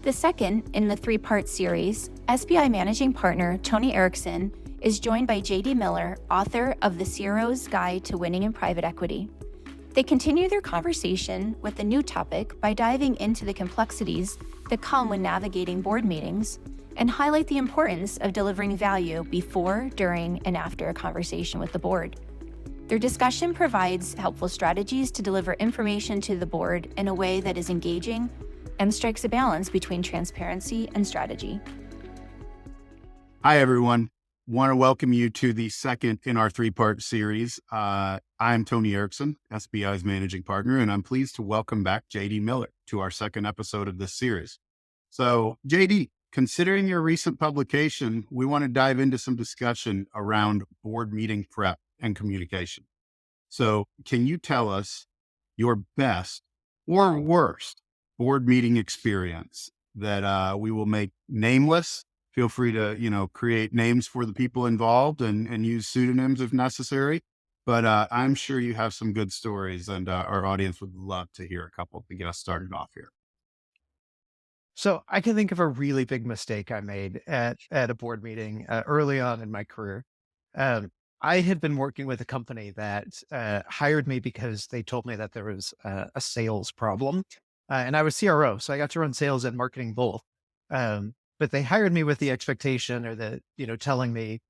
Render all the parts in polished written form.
The second in the three-part series, SBI Managing Partner Tony Erickson is joined by J.D. Miller, author of The CRO's Guide to Winning in Private Equity. They continue their conversation with a new topic by diving into the complexities that come when navigating board meetings and highlight the importance of delivering value before, during, and after a conversation with the board. Their discussion provides helpful strategies to deliver information to the board in a way that is engaging and strikes a balance between transparency and strategy. Hi, everyone. Want to welcome you to the second in our three-part series. I'm Tony Erickson, SBI's managing partner, and I'm pleased to welcome back J.D. Miller to our second episode of this series. So, J.D., considering your recent publication, we want to dive into some discussion around board meeting prep and communication. So, can you tell us your best or worst board meeting experience that we will make nameless? Feel free to, create names for the people involved and use pseudonyms if necessary. But I'm sure you have some good stories, and our audience would love to hear a couple to get us started off here. So I can think of a really big mistake I made at a board meeting early on in my career. I had been working with a company that hired me because they told me that there was a sales problem, and I was CRO, so I got to run sales and marketing both. But they hired me with the expectation or telling me,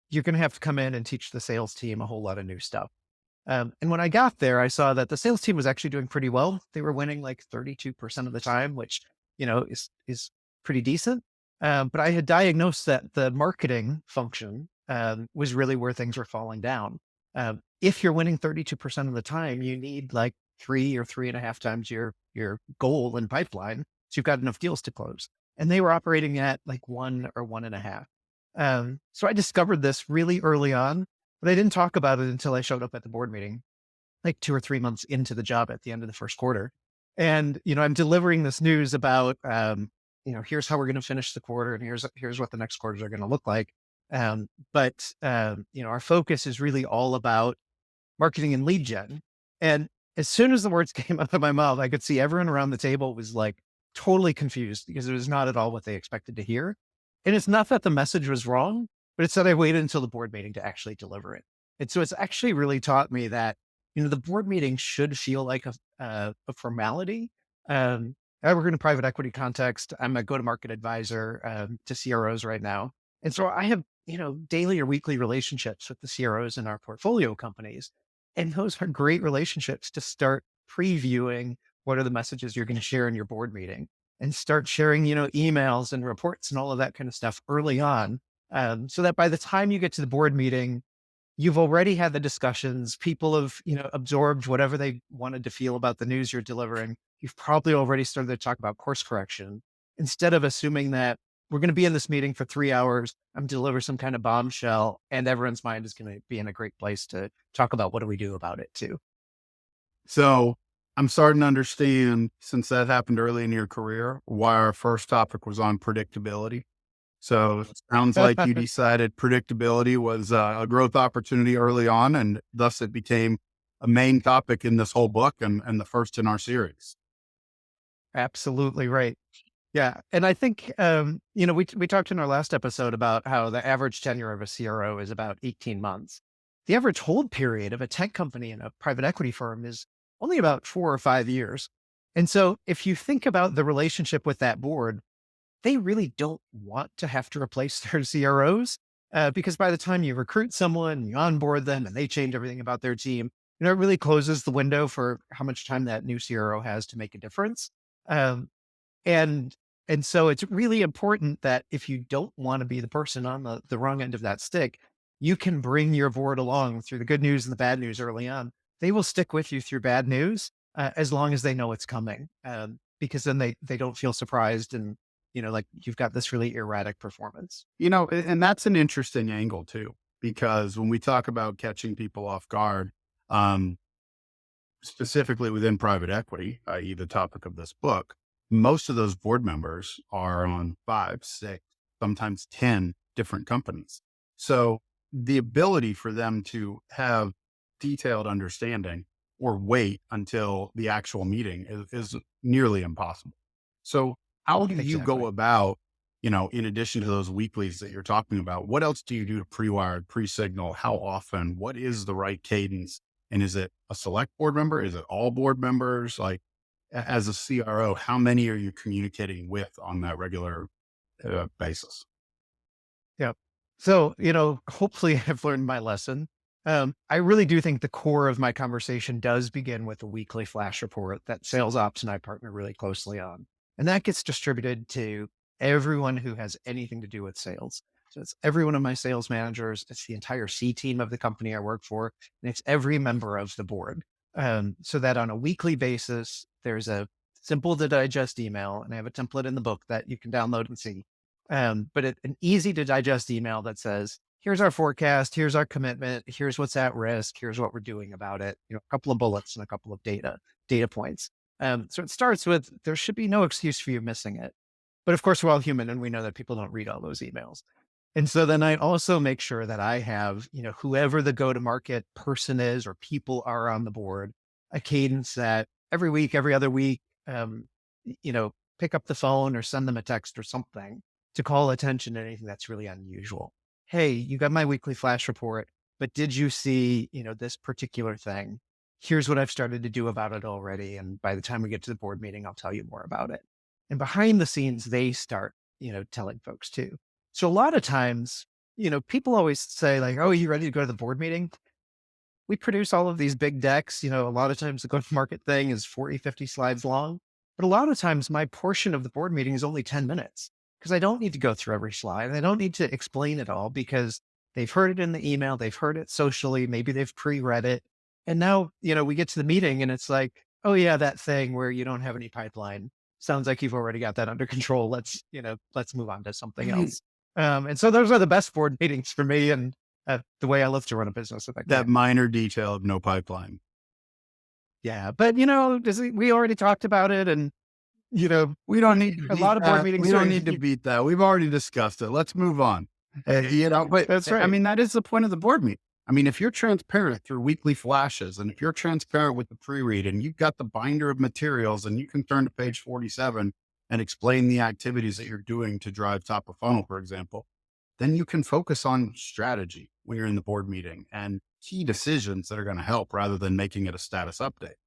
you're going to have to come in and teach the sales team a whole lot of new stuff. And when I got there, I saw that the sales team was actually doing pretty well. They were winning like 32% of the time, which, is pretty decent. But I had diagnosed that the marketing function was really where things were falling down. If you're winning 32% of the time, you need like 3 or 3.5 times your goal in pipeline. So you've got enough deals to close. And they were operating at like 1 or 1.5. So I discovered this really early on, but I didn't talk about it until I showed up at the board meeting, like 2 or 3 months into the job at the end of the first quarter. And, I'm delivering this news about, here's how we're going to finish the quarter and here's what the next quarters are going to look like. But our focus is really all about marketing and lead gen. And as soon as the words came out of my mouth, I could see everyone around the table was like totally confused because it was not at all what they expected to hear. And it's not that the message was wrong, but it's that I waited until the board meeting to actually deliver it. And so it's actually really taught me that, the board meeting should feel like a formality. I work in a private equity context. I'm a go-to-market advisor to CROs right now. And so I have, daily or weekly relationships with the CROs in our portfolio companies. And those are great relationships to start previewing what are the messages you're going to share in your board meeting and start sharing, emails and reports and all of that kind of stuff early on. So that by the time you get to the board meeting, you've already had the discussions. People have, absorbed whatever they wanted to feel about the news you're delivering. You've probably already started to talk about course correction instead of assuming that we're going to be in this meeting for 3 hours. I'm deliver some kind of bombshell and everyone's mind is going to be in a great place to talk about what do we do about it too. So I'm starting to understand, since that happened early in your career, why our first topic was on predictability. So it sounds like you decided predictability was a growth opportunity early on, and thus it became a main topic in this whole book and the first in our series. Absolutely right. Yeah. And I think, we talked in our last episode about how the average tenure of a CRO is about 18 months. The average hold period of a tech company in a private equity firm is only about 4 or 5 years. And so if you think about the relationship with that board, they really don't want to have to replace their CROs because by the time you recruit someone, you onboard them and they change everything about their team, it really closes the window for how much time that new CRO has to make a difference. And so it's really important that if you don't want to be the person on the wrong end of that stick, you can bring your board along through the good news and the bad news early on. They will stick with you through bad news as long as they know it's coming, because then they don't feel surprised and, like you've got this really erratic performance. And that's an interesting angle too, because when we talk about catching people off guard, specifically within private equity, i.e. the topic of this book, most of those board members are on 5, 6, sometimes 10 different companies. So the ability for them to have detailed understanding or wait until the actual meeting is nearly impossible. So How do you go Exactly. about, in addition to those weeklies that you're talking about, what else do you do to pre-wire, pre-signal? How often? What is the right cadence? And is it a select board member? Is it all board members? Like as a CRO, how many are you communicating with on that regular basis? Yeah. So, hopefully I've learned my lesson. I really do think the core of my conversation does begin with a weekly flash report that sales ops and I partner really closely on. And that gets distributed to everyone who has anything to do with sales. So it's every one of my sales managers, it's the entire C team of the company I work for, and it's every member of the board. So that on a weekly basis, there's a simple to digest email, and I have a template in the book that you can download and see, an easy to digest email that says, here's our forecast, here's our commitment, here's what's at risk, here's what we're doing about it. A couple of bullets and a couple of data points. So it starts with, there should be no excuse for you missing it. But of course, we're all human and we know that people don't read all those emails. And so then I also make sure that I have, whoever the go-to-market person is or people are on the board, a cadence that every week, every other week, pick up the phone or send them a text or something to call attention to anything that's really unusual. Hey, you got my weekly flash report, but did you see, this particular thing? Here's what I've started to do about it already. And by the time we get to the board meeting, I'll tell you more about it. And behind the scenes, they start, telling folks too. So a lot of times, people always say like, oh, you ready to go to the board meeting? We produce all of these big decks. A lot of times the go-to-market thing is 40, 50 slides long. But a lot of times my portion of the board meeting is only 10 minutes because I don't need to go through every slide. I don't need to explain it all because they've heard it in the email. They've heard it socially. Maybe they've pre-read it. And now, we get to the meeting and it's like, oh yeah, that thing where you don't have any pipeline. Sounds like you've already got that under control. Let's move on to something else. And so those are the best board meetings for me and the way I love to run a business. If I That can. minor detail of no pipeline. Yeah. But, we already talked about it and, We don't need to a beat lot of board that. meetings. We don't need to beat that. We've already discussed it. Let's move on. But That's I right. mean, that is the point of the board meeting. I mean, if you're transparent through weekly flashes and if you're transparent with the pre-read and you've got the binder of materials and you can turn to page 47 and explain the activities that you're doing to drive top of funnel, for example, then you can focus on strategy when you're in the board meeting and key decisions that are going to help rather than making it a status update.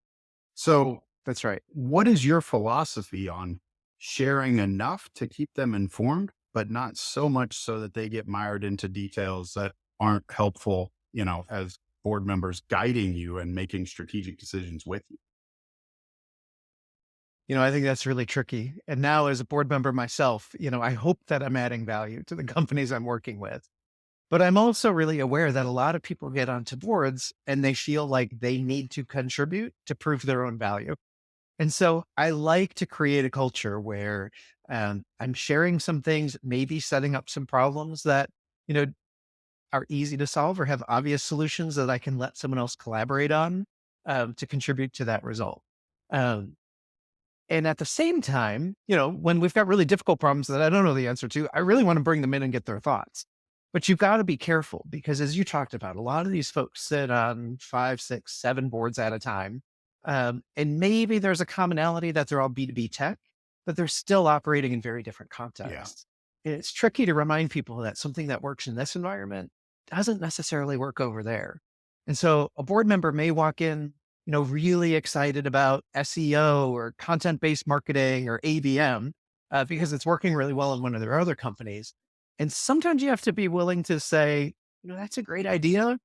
So That's right. what is your philosophy on sharing enough to keep them informed, but not so much so that they get mired into details that aren't helpful, as board members guiding you and making strategic decisions with you? I think that's really tricky. And now as a board member myself, I hope that I'm adding value to the companies I'm working with. But I'm also really aware that a lot of people get onto boards and they feel like they need to contribute to prove their own value. And so I like to create a culture where I'm sharing some things, maybe setting up some problems that, you know, are easy to solve or have obvious solutions that I can let someone else collaborate on to contribute to that result. Um, and at the same time, when we've got really difficult problems that I don't know the answer to, I really want to bring them in and get their thoughts. But you've got to be careful because, as you talked about, a lot of these folks sit on 5, 6, 7 boards at a time. And maybe there's a commonality that they're all B2B tech, but they're still operating in very different Yeah. contexts. And it's tricky to remind people that something that works in this environment doesn't necessarily work over there. And so a board member may walk in, really excited about SEO or content-based marketing or ABM because it's working really well in one of their other companies. And sometimes you have to be willing to say, that's a great idea.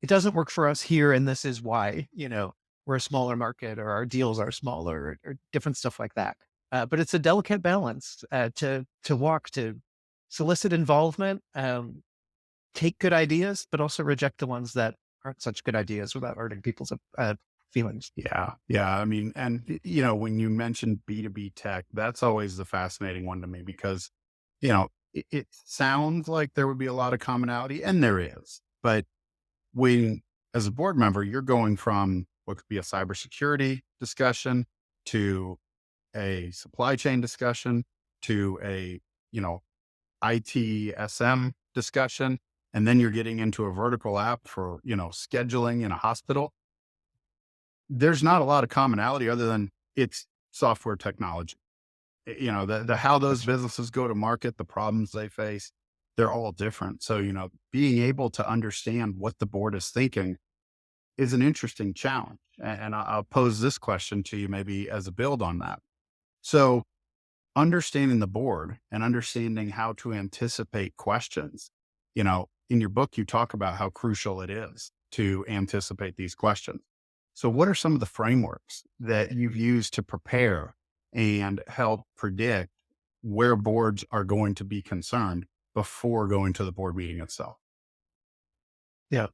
It doesn't work for us here. And this is why, we're a smaller market or our deals are smaller or different stuff like that. But it's a delicate balance to walk, to solicit involvement, take good ideas, but also reject the ones that aren't such good ideas without hurting people's feelings. Yeah. Yeah. I mean, and when you mentioned B2B tech, that's always the fascinating one to me because, it sounds like there would be a lot of commonality and there is, but when, as a board member, you're going from what could be a cybersecurity discussion to a supply chain discussion to a, ITSM discussion, and then you're getting into a vertical app for, scheduling in a hospital. There's not a lot of commonality other than it's software technology. the how those businesses go to market, the problems they face, they're all different. So, being able to understand what the board is thinking is an interesting challenge. And I'll pose this question to you maybe as a build on that. So, understanding the board and understanding how to anticipate questions, in your book, you talk about how crucial it is to anticipate these questions. So, what are some of the frameworks that you've used to prepare and help predict where boards are going to be concerned before going to the board meeting itself? Yeah.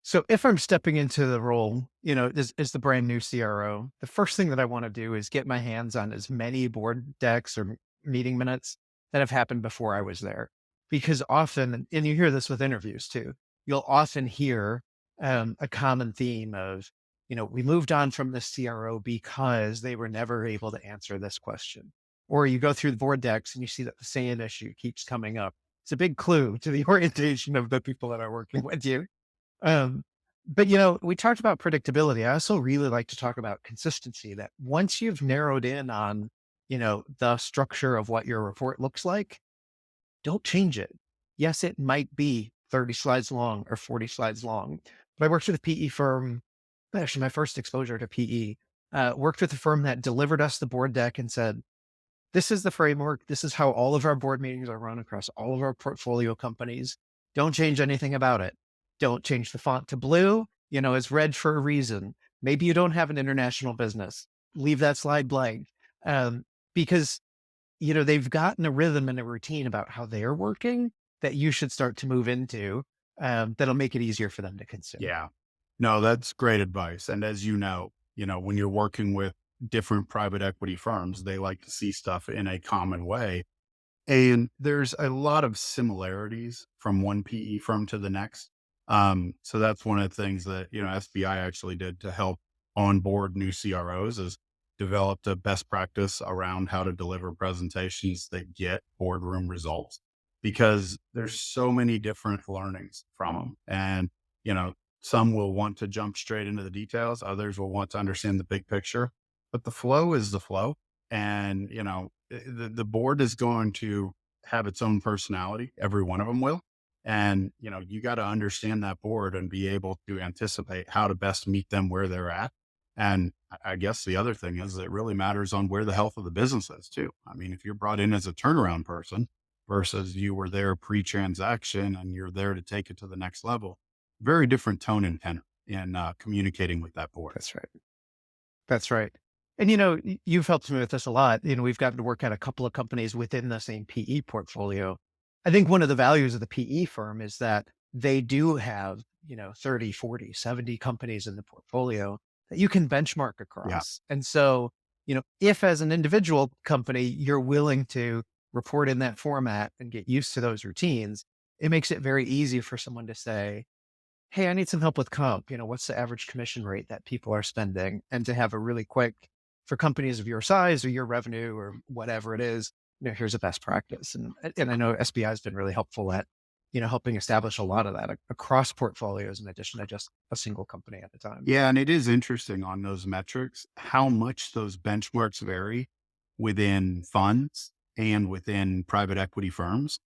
So if I'm stepping into the role, as the brand new CRO, the first thing that I want to do is get my hands on as many board decks or meeting minutes that have happened before I was there. Because often, and you hear this with interviews too, you'll often hear a common theme of, we moved on from the CRO because they were never able to answer this question. Or you go through the board decks and you see that the same issue keeps coming up. It's a big clue to the orientation of the people that are working with you. Um, but we talked about predictability. I also really like to talk about consistency, that once you've narrowed in on, the structure of what your report looks like, don't change it. Yes, it might be 30 slides long or 40 slides long, but I worked with a PE firm. Actually, my first exposure to PE, worked with a firm that delivered us the board deck and said, this is the framework. This is how all of our board meetings are run across all of our portfolio companies. Don't change anything about it. Don't change the font to blue. It's red for a reason. Maybe you don't have an international business. Leave that slide blank. Because, they've gotten a rhythm and a routine about how they're working that you should start to move into, that'll make it easier for them to consume. Yeah. No, that's great advice. And as when you're working with different private equity firms, they like to see stuff in a common way. And there's a lot of similarities from one PE firm to the next. So that's one of the things that, SBI actually did to help onboard new CROs, is developed a best practice around how to deliver presentations that get boardroom results, because there's so many different learnings from them. And, some will want to jump straight into the details. Others will want to understand the big picture, but the flow is the flow. And, the board is going to have its own personality. Every one of them will. And, you got to understand that board and be able to anticipate how to best meet them where they're at. And I guess the other thing is it really matters on where the health of the business is too. I mean, if you're brought in as a turnaround person versus you were there pre-transaction and you're there to take it to the next level, very different tone and tenor in communicating with that board. That's right. That's right. And, you've helped me with this a lot. We've gotten to work at a couple of companies within the same PE portfolio. I think one of the values of the PE firm is that they do have, 30, 40, 70 companies in the portfolio that you can benchmark across. And so, if as an individual company, you're willing to report in that format and get used to those routines, it makes it very easy for someone to say, hey, I need some help with comp. What's the average commission rate that people are spending? And to have a really quick, for companies of your size or your revenue or whatever it is, here's a best practice. And I know SBI has been really helpful at, helping establish a lot of that across portfolios in addition to just a single company at a time. Yeah. And it is interesting on those metrics, how much those benchmarks vary within funds and within private equity firms,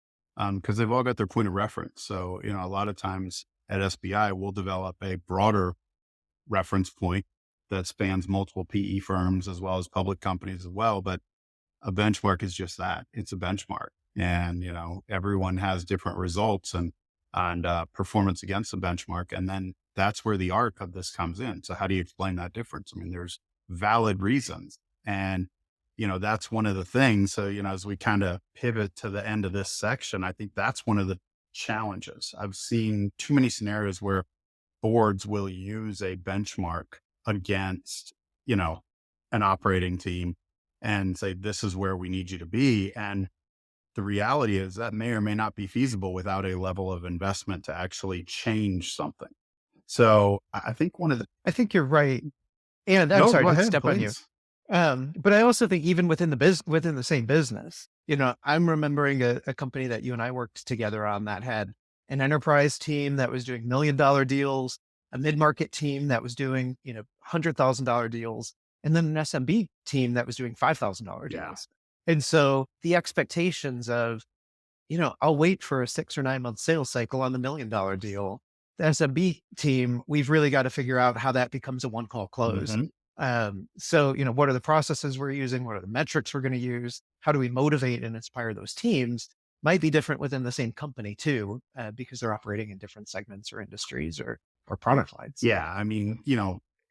because they've all got their point of reference. So, a lot of times at SBI, we'll develop a broader reference point that spans multiple PE firms as well as public companies as well. But a benchmark is just that. It's a benchmark. And, everyone has different results and performance against the benchmark. And then that's where the art of this comes in. So how do you explain that difference? I mean, there's valid reasons. And, that's one of the things. So, as we kind of pivot to the end of this section, I think that's one of the challenges. I've seen too many scenarios where boards will use a benchmark against, an operating team and say, this is where we need you to be. And the reality is that may or may not be feasible without a level of investment to actually change something. So I think I think you're right. And I'm sorry to step on you. But I also think even within the same business, I'm remembering a company that you and I worked together on that had an enterprise team that was doing $1 million deals, a mid-market team that was doing, $100,000 deals, and then an SMB team that was doing $5,000 deals. And so the expectations of, I'll wait for a 6 or 9 month sales cycle on the $1 million deal. The SMB team, we've really got to figure out how that becomes a one call close. Mhm. So, what are the processes we're using? What are the metrics we're going to use? How do we motivate and inspire those teams? Might be different within the same company too, because they're operating in different segments or industries or product lines. Yeah. I mean,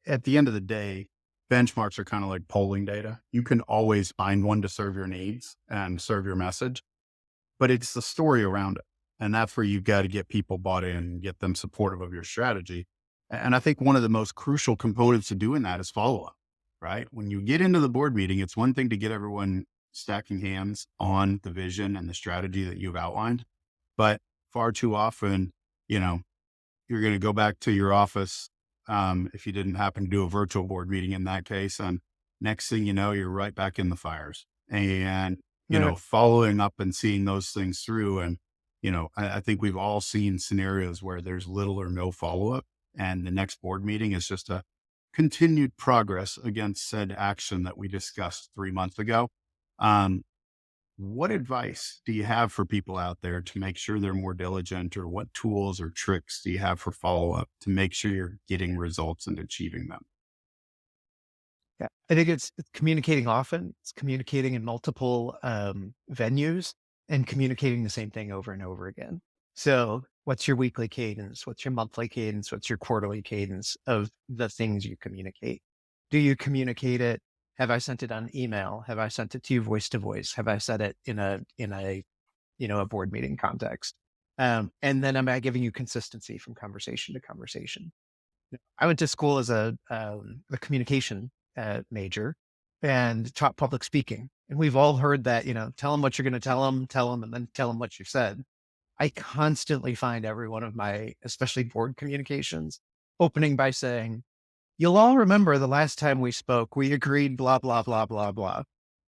at the end of the day, benchmarks are kind of like polling data. You can always find one to serve your needs and serve your message, but it's the story around it. And that's where you've got to get people bought in and get them supportive of your strategy. And I think one of the most crucial components to doing that is follow up, right? When you get into the board meeting, it's one thing to get everyone stacking hands on the vision and the strategy that you've outlined, but far too often, you're going to go back to your office. If you didn't happen to do a virtual board meeting in that case, and next thing you know, you're right back in the fires and, Right. following up and seeing those things through. And, I think we've all seen scenarios where there's little or no follow-up and the next board meeting is just a continued progress against said action that we discussed 3 months ago. Um, what advice do you have for people out there to make sure they're more diligent, or what tools or tricks do you have for follow up to make sure you're getting results and achieving them? Yeah. I think it's communicating often. It's communicating in multiple venues and communicating the same thing over and over again. So what's your weekly cadence? What's your monthly cadence? What's your quarterly cadence of the things you communicate? Do you communicate it? Have I sent it on email? Have I sent it to you voice to voice? Have I said it in a board meeting context? And then am I giving you consistency from conversation to conversation? I went to school as a communication major and taught public speaking. And we've all heard that, tell them what you're going to tell them, and then tell them what you said. I constantly find every one of my, especially board communications, opening by saying, you'll all remember the last time we spoke, we agreed, blah, blah, blah, blah, blah.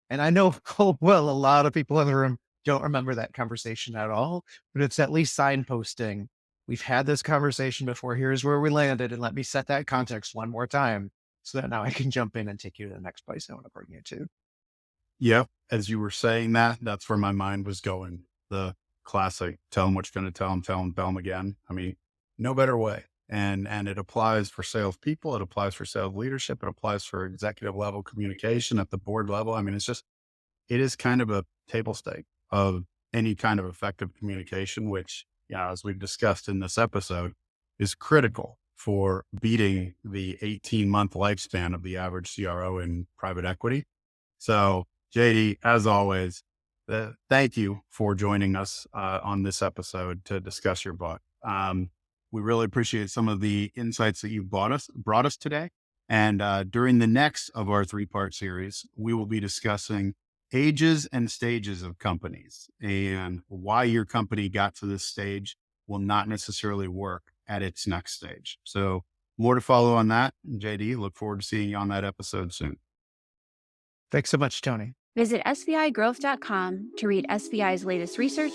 And I know full well a lot of people in the room don't remember that conversation at all, but it's at least signposting. We've had this conversation before. Here's where we landed. And let me set that context one more time so that now I can jump in and take you to the next place I want to bring you to. Yep. As you were saying that, that's where my mind was going. The classic, tell them what you're going to tell them again. I mean, no better way. And it applies for salespeople. It applies for sales leadership. It applies for executive level communication at the board level. I mean, it is kind of a table stake of any kind of effective communication, which, as we've discussed in this episode, is critical for beating the 18-month lifespan of the average CRO in private equity. So, JD, as always, thank you for joining us on this episode to discuss your book. We really appreciate some of the insights that you brought us today. And during the next of our 3-part series, we will be discussing ages and stages of companies and why your company got to this stage will not necessarily work at its next stage. So more to follow on that. JD, look forward to seeing you on that episode soon. Thanks so much, Tony. Visit SBIgrowth.com to read SBI's latest research,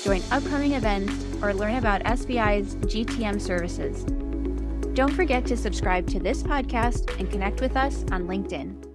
join upcoming events, or learn about SBI's GTM services. Don't forget to subscribe to this podcast and connect with us on LinkedIn.